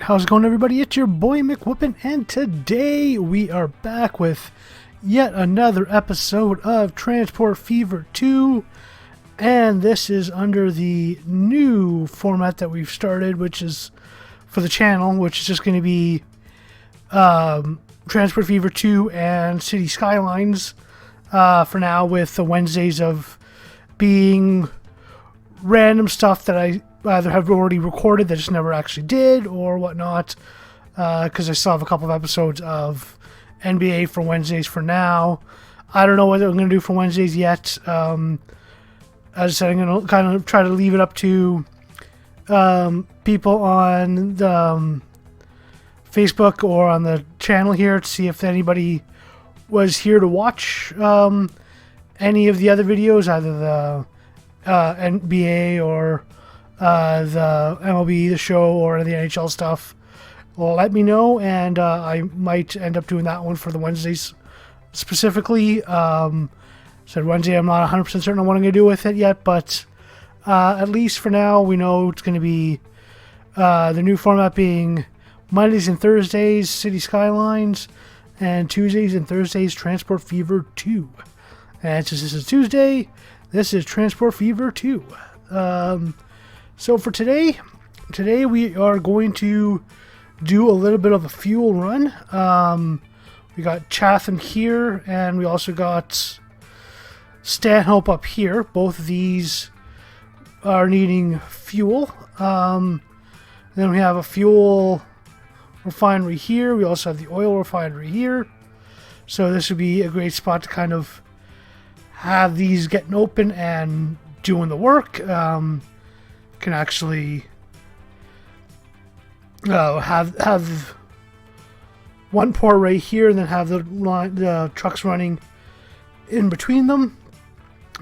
how's it going, everybody? It's your boy Mcwhoopin, and today we are back with yet another episode of Transport Fever 2, and this is under the new format that we've started, which is for the channel, which is just going to be Transport Fever 2 and City Skylines for now, with the Wednesdays of being random stuff that I either have already recorded that just never actually did or whatnot, because I still have a couple of episodes of NBA for Wednesdays for now. I don't know what I'm going to do for Wednesdays yet. As I said, I'm going to kind of try to leave it up to people on the Facebook or on the channel here to see if anybody was here to watch any of the other videos, either the NBA or the MLB, the show, or the NHL stuff. Well, let me know, and I might end up doing that one for the Wednesdays specifically. Said Wednesday, I'm not 100% certain on what I'm going to do with it yet, but at least for now, we know it's going to be the new format being Mondays and Thursdays, City Skylines, and Tuesdays and Thursdays, Transport Fever 2. And since this is Tuesday, this is Transport Fever 2. So for today we are going to do a little bit of a fuel run. We got Chatham here, and we also got Stanhope up here. Both of these are needing fuel. Then we have a fuel refinery here. We also have the oil refinery here. So this would be a great spot to kind of have these getting open and doing the work. Can actually have one port right here, and then have the trucks running in between them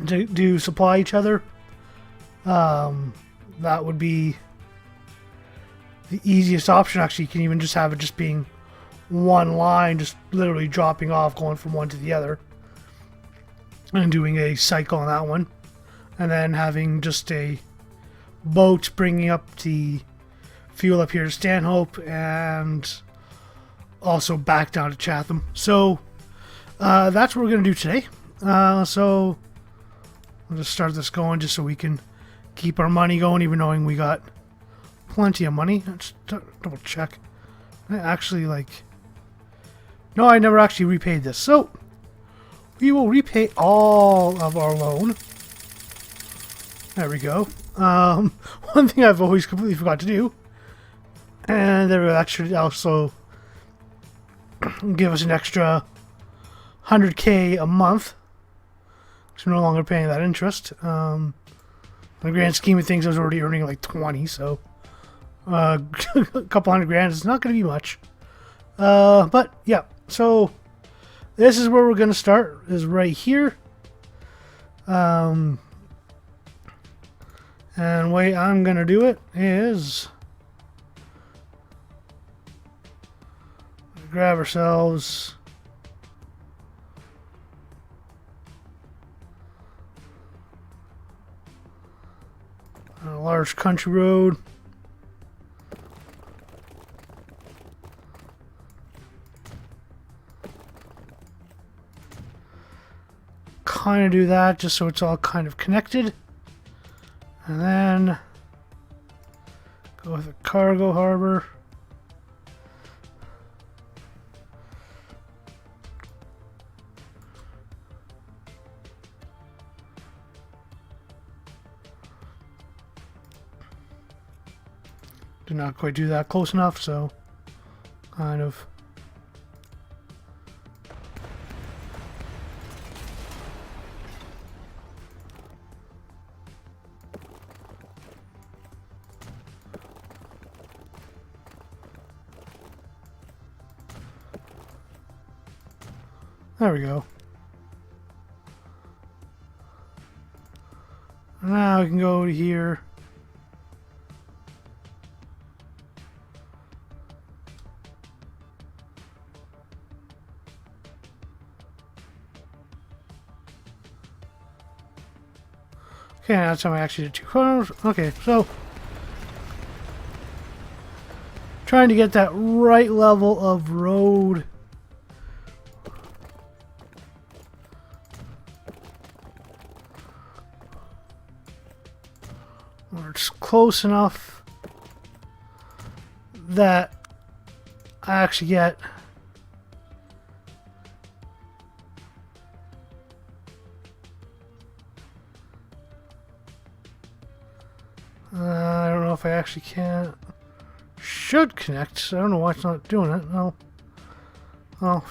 to supply each other. That would be the easiest option. Actually, you can even just have it just being one line, just literally dropping off, going from one to the other, and doing a cycle on that one, and then having just a boat bringing up the fuel up here to Stanhope and also back down to Chatham. So that's what we're going to do today. So we'll just start this going just so we can keep our money going, even knowing we got plenty of money. Let's double check. I actually no, I never actually repaid this. So we will repay all of our loan. There we go. One thing I've always completely forgot to do, and they will actually also give us an extra $100K a month, because we're no longer paying that interest. In the grand scheme of things, I was already earning like 20, so a couple $100 is not going to be much. But yeah, so this is where we're going to start, is right here. And the way I'm going to do it is grab ourselves a large country road. Kind of do that just so it's all kind of connected. And then go with a cargo harbor. Did not quite do that close enough, so kind of. There we go. Now we can go to here. Okay, that's how I actually did 2 corners. Okay, so Trying to get that right level of road. Where it's close enough that I actually get I don't know if I actually can. Should connect. I don't know why it's not doing it. No. Well,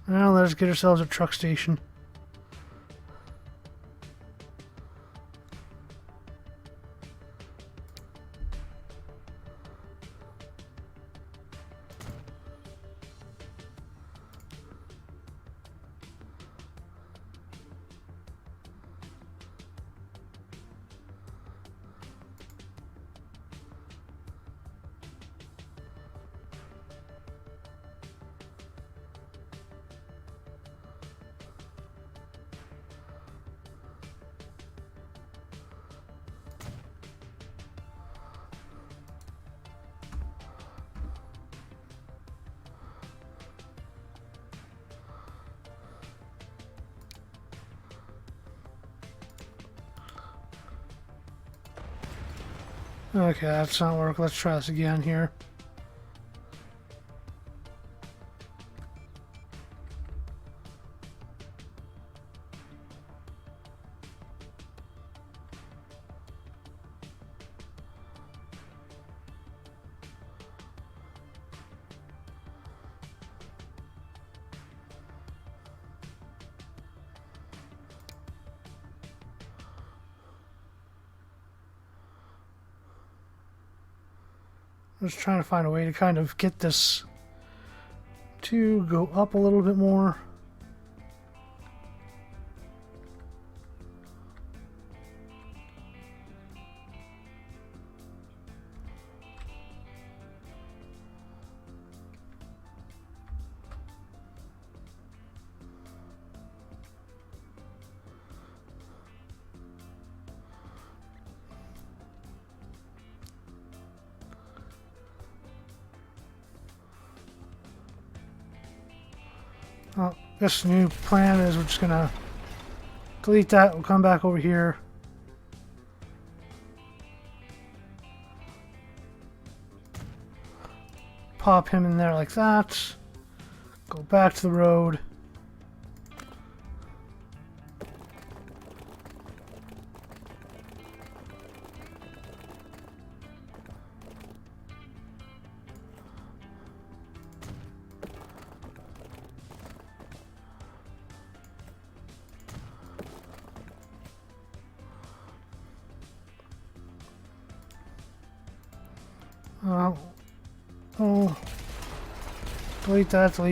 now let's get ourselves a truck station. Okay, that's not working. Let's try this again here. I'm just trying to find a way to kind of get this to go up a little bit more. Well, this new plan is we're just gonna delete that. We'll come back over here. Pop him in there like that. Go back to the road. We'll delete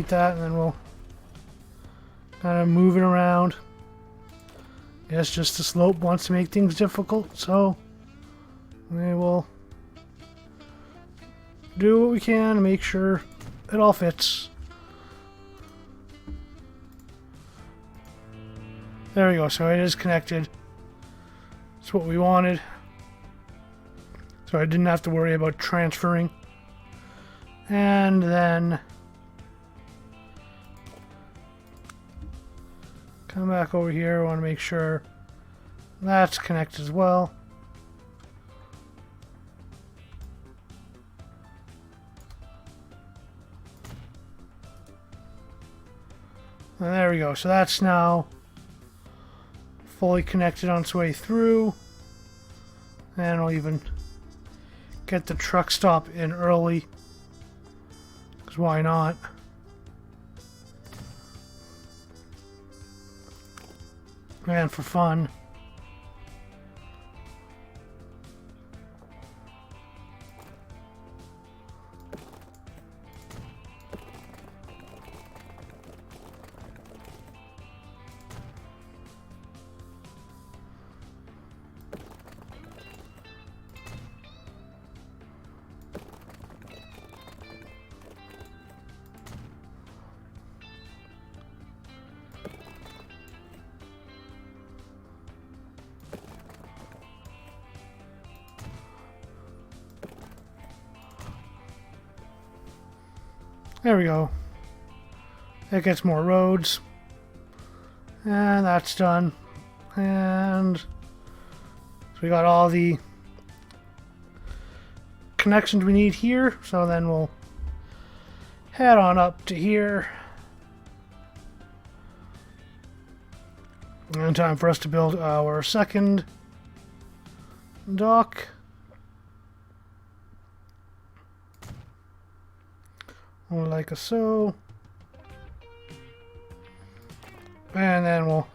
that, and then we'll kind of move it around. Yes, just the slope wants to make things difficult, so we will do what we can to make sure it all fits. There we go, so it is connected. That's what we wanted. So I didn't have to worry about transferring. And then come back over here. I want to make sure that's connected as well. And there we go. So that's now fully connected on its way through. And I'll even get the truck stop in early. Because why not? And for fun. There we go. It gets more roads. And that's done. And so we got all the connections we need here. So then we'll head on up to here. And time for us to build our second dock. Like so. And then we'll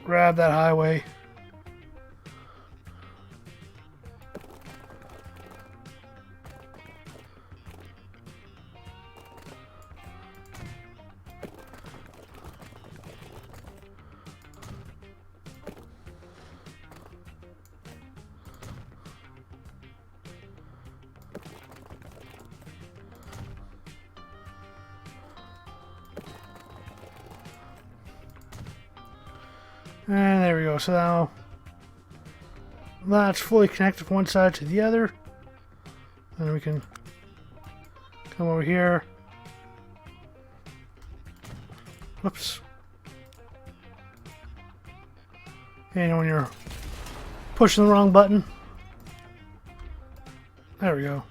grab that highway. And there we go. So now that's fully connected from one side to the other. And we can come over here. Whoops. And when you're pushing the wrong button. There we go.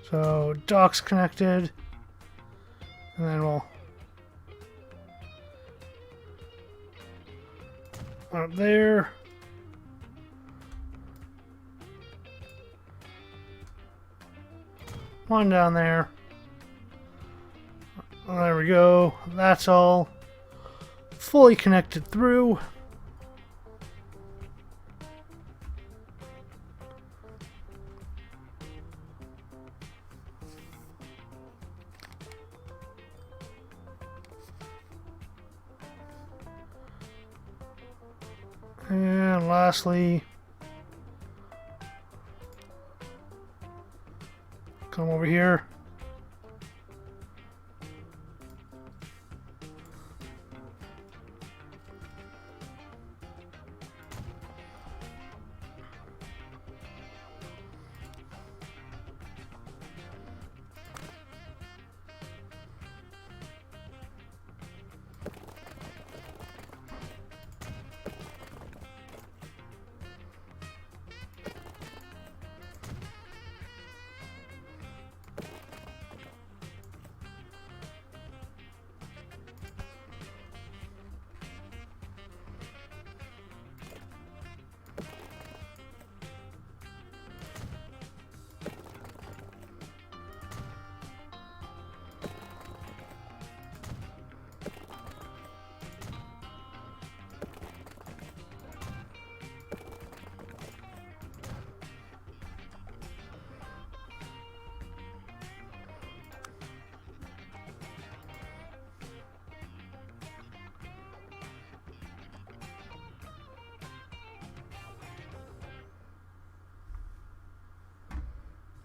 So dock's connected, and then we'll up there. One down there. There we go. That's all fully connected through. And lastly, come over here.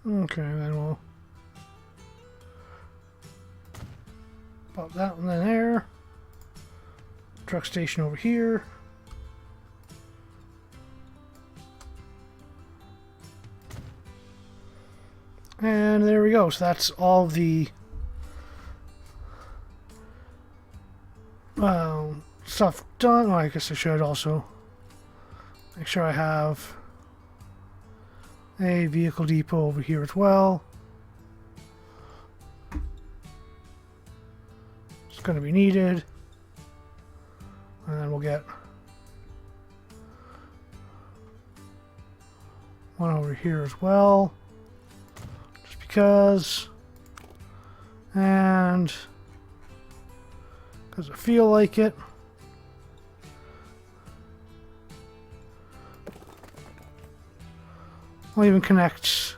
Okay, then we'll pop that one in there. Truck station over here. And there we go. So that's all the stuff done. Well, I guess I should also make sure I have a vehicle depot over here as well. It's going to be needed. And then we'll get one over here as well. Just because. And because I feel like it. I'll even connect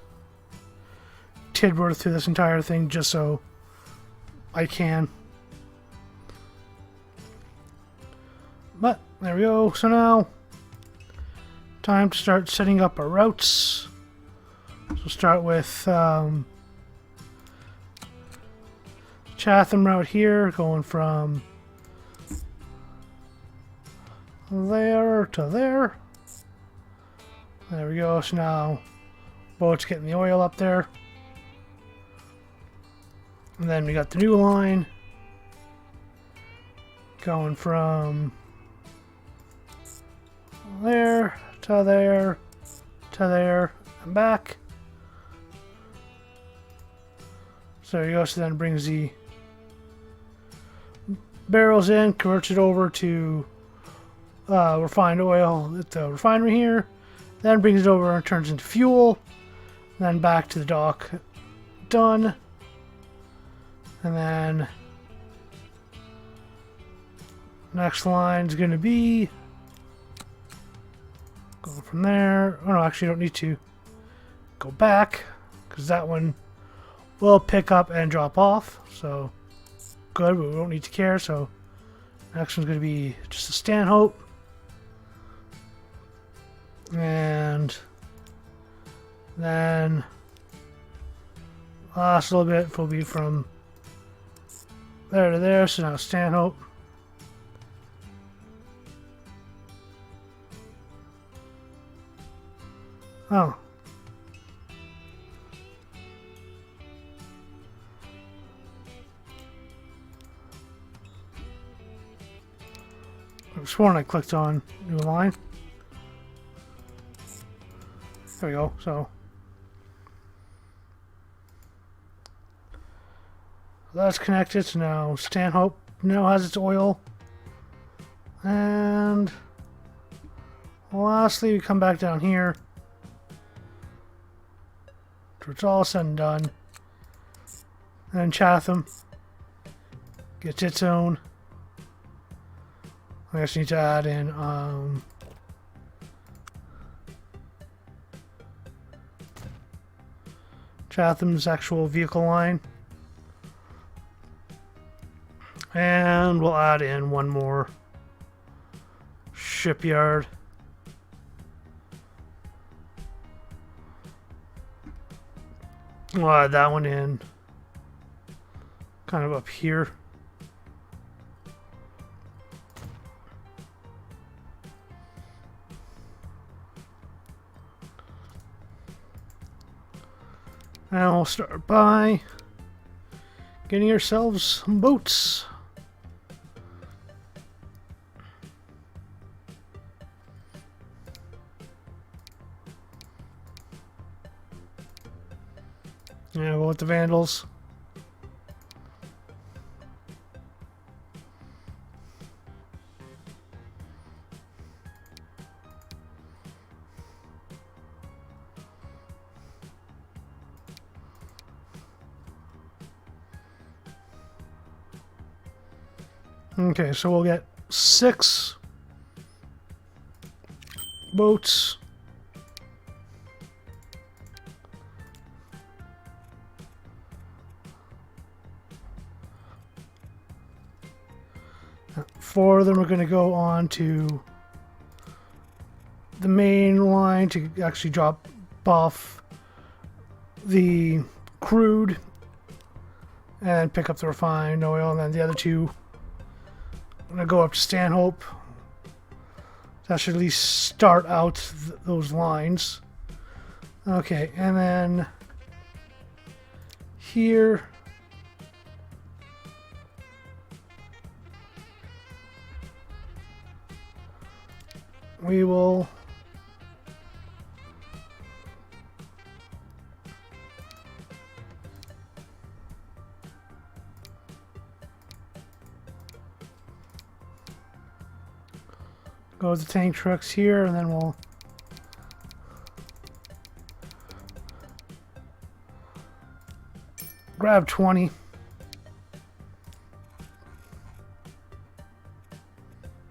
Tidworth to this entire thing just so I can. But there we go. So now, time to start setting up our routes. So start with Chatham route here, going from there to there. There we go. So now boat's getting the oil up there. And then we got the new line going from there to there to there and back. So there you go. So then it brings the barrels in, converts it over to refined oil at the refinery here, then brings it over and turns into fuel, then back to the dock. Done. And then next line is going to be going from there. Oh no, actually I don't need to go back because that one will pick up and drop off. So good, but we don't need to care. So next one's going to be just a Stanhope. And then last little bit will be from there to there. So now Stanhope. Oh. I've sworn I clicked on new line. There we go. So that's connected. So now Stanhope now has its oil. And lastly, we come back down here. It's all said and done. And Chatham gets its own. I just need to add in Chatham's actual vehicle line. And we'll add in one more shipyard. We'll add that one in kind of up here. And we'll start by getting ourselves some boats. Yeah, we'll let the Vandals. Okay, so we'll get 6 boats. Four of them are going to go on to the main line to actually drop off the crude and pick up the refined oil, and then the other 2 are going to go up to Stanhope. That should at least start out those lines. Okay, and then here we will go with the tank trucks here, and then we'll grab 20.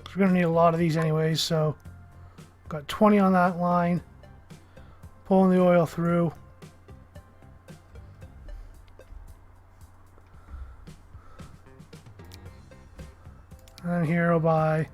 We're going to need a lot of these anyways, so got 20 on that line, pulling the oil through. And here I'll buy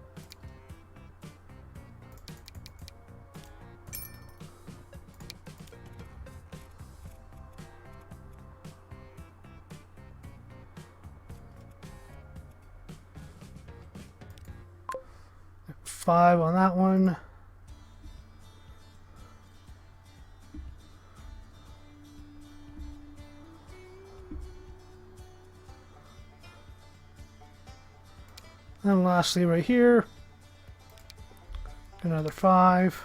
5 on that one. And lastly, right here, another 5.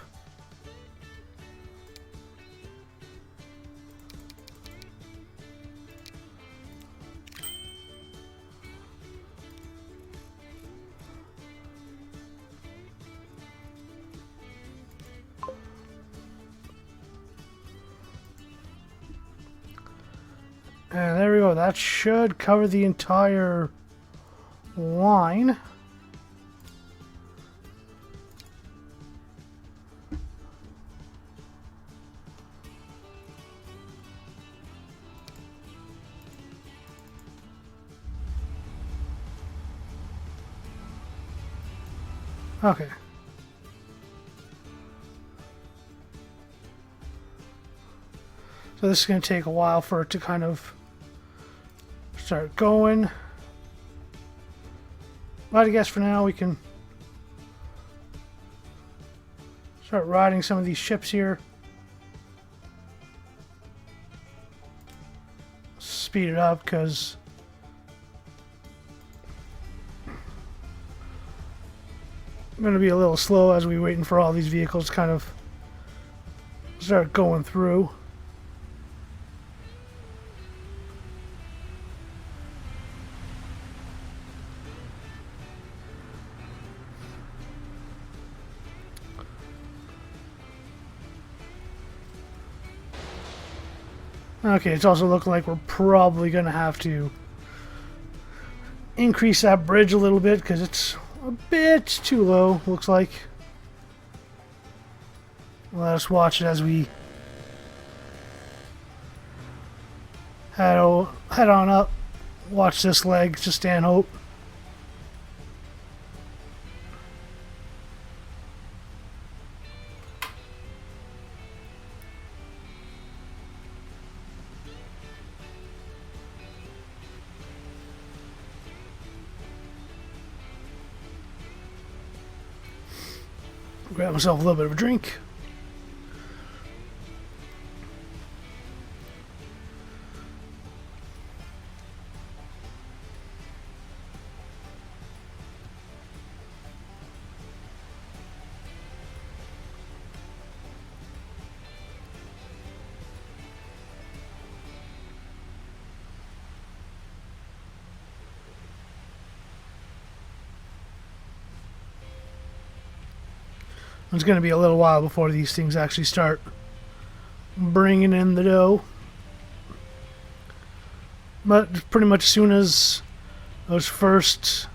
And there we go. That should cover the entire line. Okay. So this is going to take a while for it to kind of start going. But I guess for now we can start riding some of these ships here. Speed it up because I'm going to be a little slow as we're waiting for all these vehicles to kind of start going through. Okay, it's also looking like we're probably going to have to increase that bridge a little bit because it's a bit too low, looks like. Let us watch it as we head on up. Watch this leg, just stand hope. Grab myself a little bit of a drink. It's going to be a little while before these things actually start bringing in the dough. But pretty much as soon as those first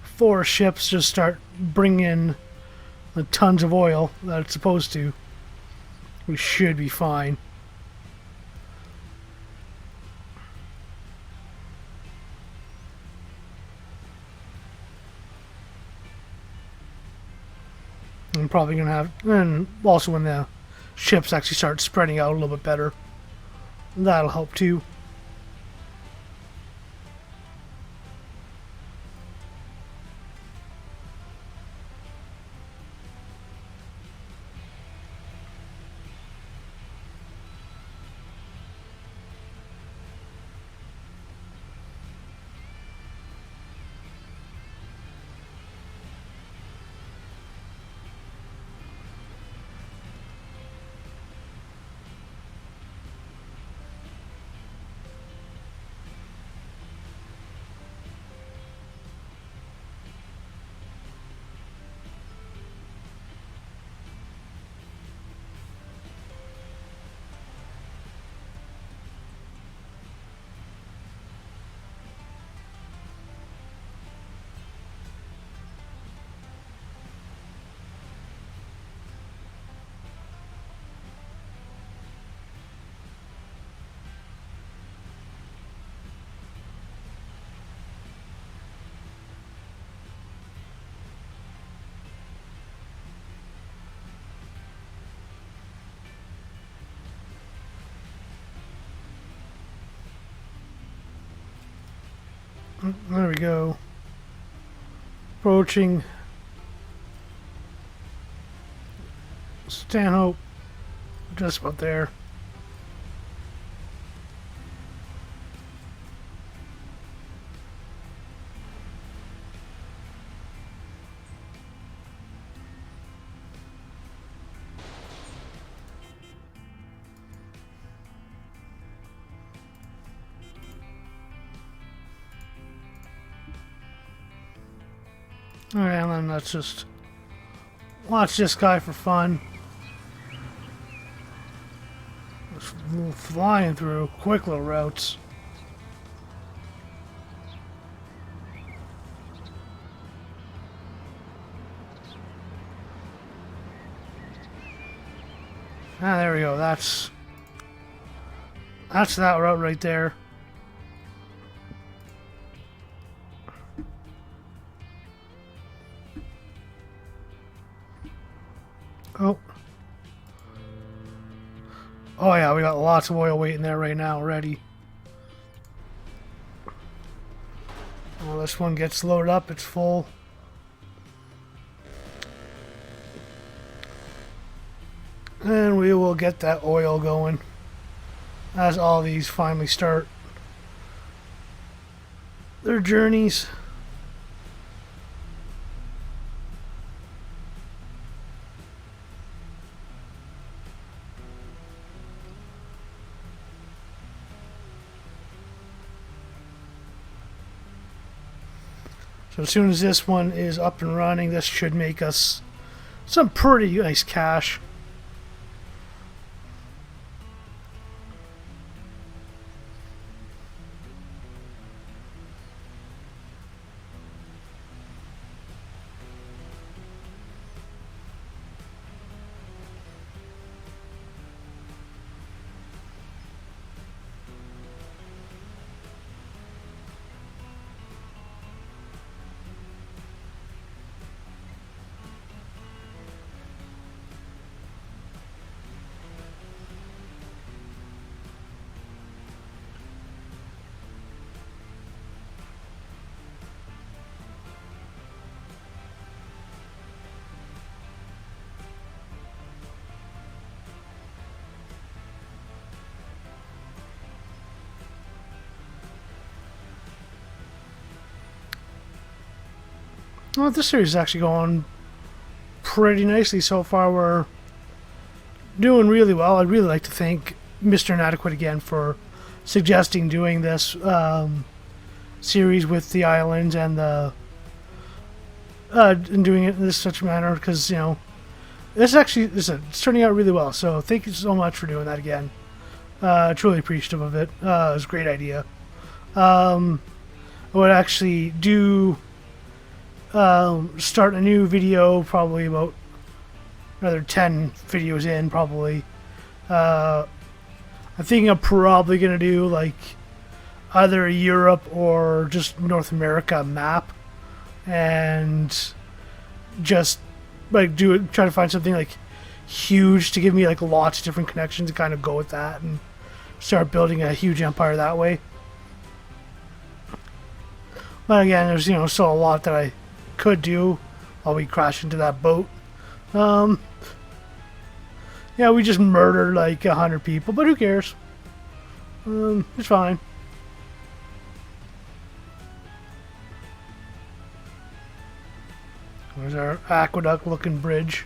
4 ships just start bringing in the tons of oil that it's supposed to, we should be fine. I'm probably going to have, and also when the ships actually start spreading out a little bit better, that'll help too. There we go. Approaching Stanhope. Just about there. Alright, and then let's just watch this guy for fun. Just flying through quick little routes. Ah, there we go. That's that route right there. Oh. Oh yeah, we got lots of oil waiting there right now already. Well, this one gets loaded up, it's full. And we will get that oil going as all these finally start their journeys. So as soon as this one is up and running, this should make us some pretty nice cash. Well, this series is actually going pretty nicely so far. We're doing really well. I'd really like to thank Mr. Inadequate again for suggesting doing this series with the islands and the and doing it in this such a manner, because you know this actually it's turning out really well. So thank you so much for doing that again. Truly appreciative of it. It was a great idea. I would actually do start a new video probably about another 10 videos in probably. I think I'm probably gonna do like either a Europe or just North America map, and just like try to find something like huge to give me like lots of different connections and kind of go with that and start building a huge empire that way. But again, there's still a lot that I could do while we crash into that boat. Yeah, we just murdered like 100 people, but who cares? It's fine. There's our aqueduct looking bridge.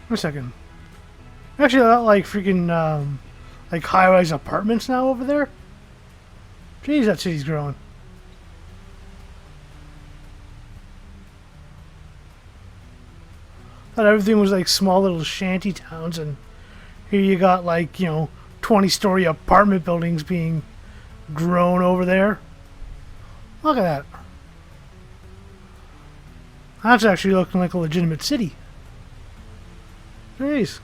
Wait a second. Actually, I got like freaking like high-rise apartments now over there. Jeez, that city's growing. Thought everything was like small little shanty towns, and here you got like 20-story apartment buildings being grown over there. Look at that. That's actually looking like a legitimate city. Jeez.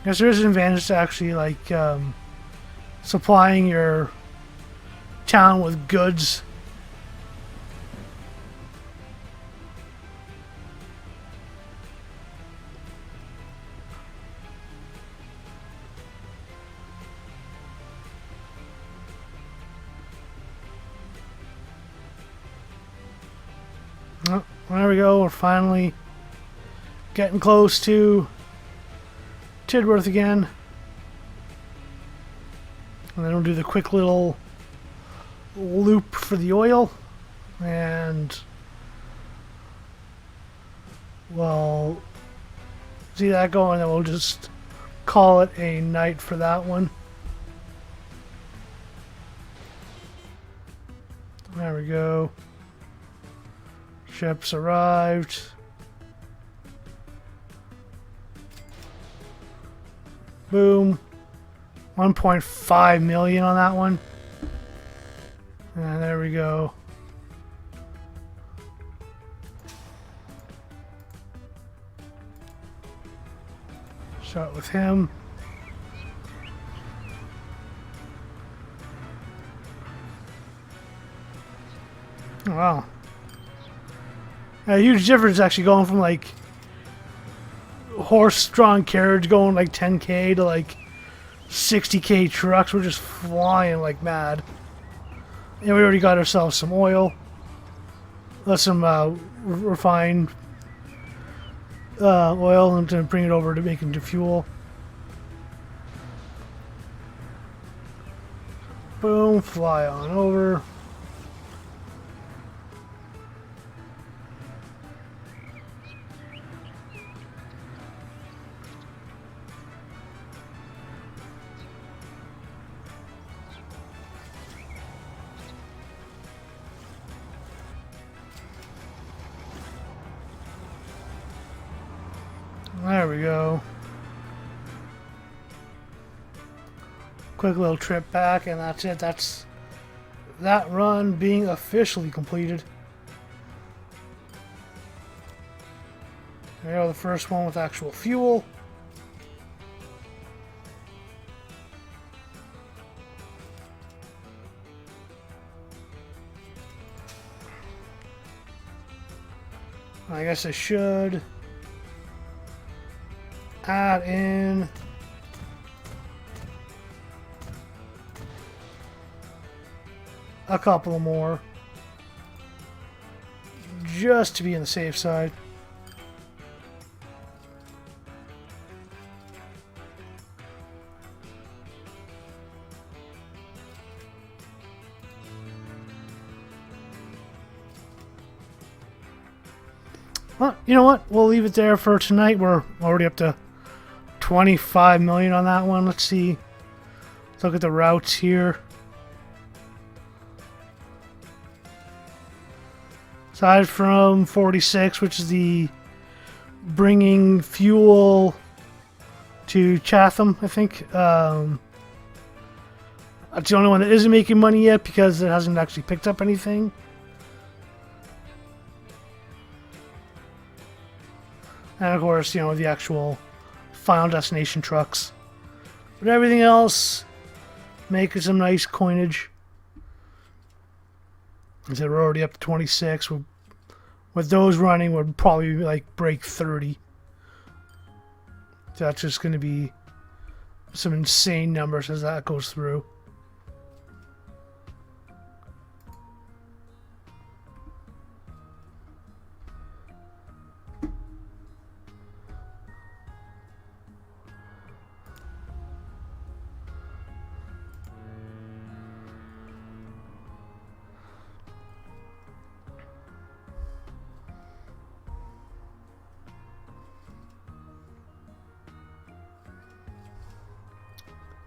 Guess there is an advantage to actually like supplying your town with goods. There we go. We're finally getting close to Tidworth again. And then we'll do the quick little loop for the oil. And we'll see that going, and then we'll just call it a night for that one. There we go. Ships arrived. Boom. 1.5 million on that one. And there we go. Start with him. Oh, wow. A huge difference actually going from like horse-drawn carriage going like 10k to like 60k trucks. We're just flying like mad. And we already got ourselves some oil. Some refined oil, and to bring it over to make into fuel. Boom, fly on over. There we go. Quick little trip back, and that's it. That's that run being officially completed. There we go, the first one with actual fuel. I guess I should add in a couple more just to be on the safe side. Well, you know what? We'll leave it there for tonight. We're already up to 25 million on that one. Let's see. Let's look at the routes here. Aside from 46, which is the bringing fuel to Chatham, I think. That's the only one that isn't making money yet because it hasn't actually picked up anything. And of course, you know, the actual final destination trucks. But everything else, making some nice coinage. I said we're already up to 26. With those running, we'll probably like break 30. So that's just going to be some insane numbers as that goes through.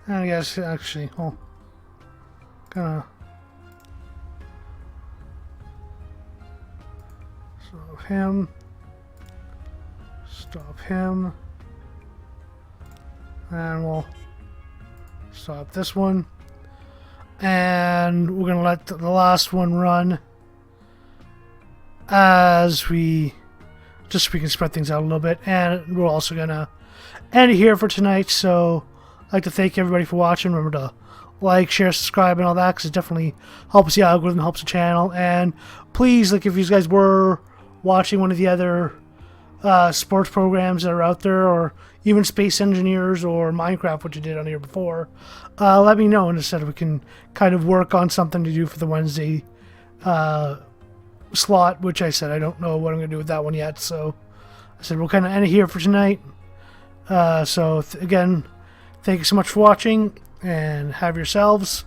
And I guess actually, gonna stop him, and we'll stop this one, and we're gonna let the last one run as we can spread things out a little bit, and we're also gonna end it here for tonight. So I'd like to thank everybody for watching. Remember to like, share, subscribe, and all that, because it definitely helps the algorithm, helps the channel. And please, like, if you guys were watching one of the other sports programs that are out there, or even Space Engineers or Minecraft, which you did on here before, let me know, and instead we can kind of work on something to do for the Wednesday slot, which I said I don't know what I'm going to do with that one yet. So I said we'll kind of end it here for tonight. Again, thank you so much for watching, and have yourselves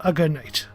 a good night.